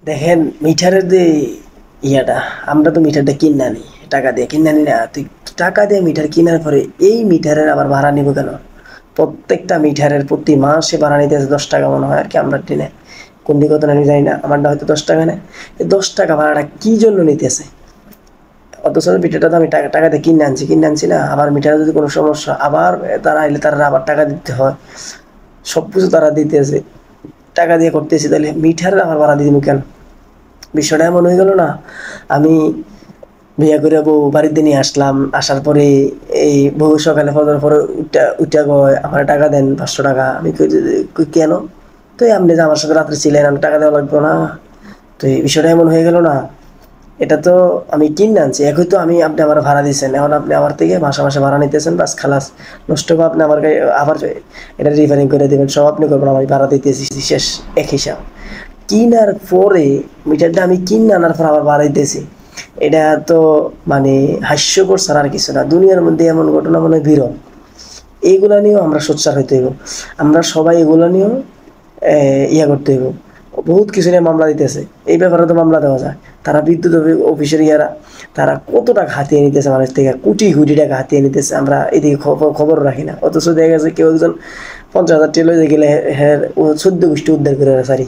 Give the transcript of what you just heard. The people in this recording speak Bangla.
দেখেন মিটারের যে ইয়াটা, আমরা তো মিটারটা কিনে আনি, টাকা দিয়ে কিনে আনি না? তুই টাকা দিয়ে মিটার কেনার পরে এই মিটারের আবার ভাড়া নিব কেন? প্রত্যেকটা মিটারের প্রতি মাসে ভাড়া নিতেছে 10 টাকা মনে হয় আর কি, আমরা টেনে কোন দিকে কত আমি জানি না, আমারটা হয়তো 10 টাকা নেয়। এই 10 টাকা ভাড়াটা কি জন্য নিতেছে? অথচ মিটারটা তো আমি টাকা টাকা দিয়ে কিনে আনছি না? আবার মিটারে যদি কোনো সমস্যা, আবার তারা আইলে তারা আবার টাকা দিতে হয়, সব কিছু তারা দিতেছে, টাকা দিয়ে করতেছি, তাহলে মিটারের আবার ভাড়া দিয়ে দিব কেন? বিষয়টা এমন হয়ে গেল না, আমি বিয়া করে বউ বাড়িতে নিয়ে আসলাম, আসার পরে এই বউ সকালে ফজর পরে উঠা উঠা কয় আমার টাকা দেন 500 টাকা। আমি কই যে, কই কেন? তো এই আপনি যে আমার সাথে রাত্রে ছিলেন, আমি টাকা দেওয়া লাগবে না? তো এই বিষয়টা এমন হয়ে গেল না? এটা তো আমি কিনে আনছি, একই তো আমি, আপনি আমার ভাড়া দিচ্ছেন, এখন আপনি আমার থেকে মাসে মাসে ভাড়া নিতেছেন, বাস খালাস। নষ্ট হবে আপনি আমার আবার এটা রিফারিং করে দেবেন, সব আপনি করবেন, আমি ভাড়া দিতেছি, শেষ, এক হিসাব। কিনার পরে মিটারটা আমি কিনে আনার পর আবার ভাড়া দিতেছি, এটা তো মানে হাস্যকর ছাড়া আর কিছু না। দুনিয়ার মধ্যে এমন ঘটনা মনে হয় বিরল। এইগুলা নিয়েও আমরা সোচ্চার হইতে হইব, আমরা সবাই এগুলা নিয়েও ইয়া করতে হইব। বহুত কিছু নিয়ে মামলা দিতেছে, এই ব্যাপারে তো মামলা দেওয়া যায়। তারা বিদ্যুৎ অফিসের ইয়ারা, তারা কত টাকা হাতিয়ে নিতেছে মানুষ থেকে, কোটি কোটি টাকা হাতিয়ে নিতেছে, আমরা এদিকে খবর রাখি না। অথচ দেখা গেছে কেউ একজন 50,000 টেলো গেলে হ্যাঁ ও 14 গোষ্ঠী উদ্ধার করে সারি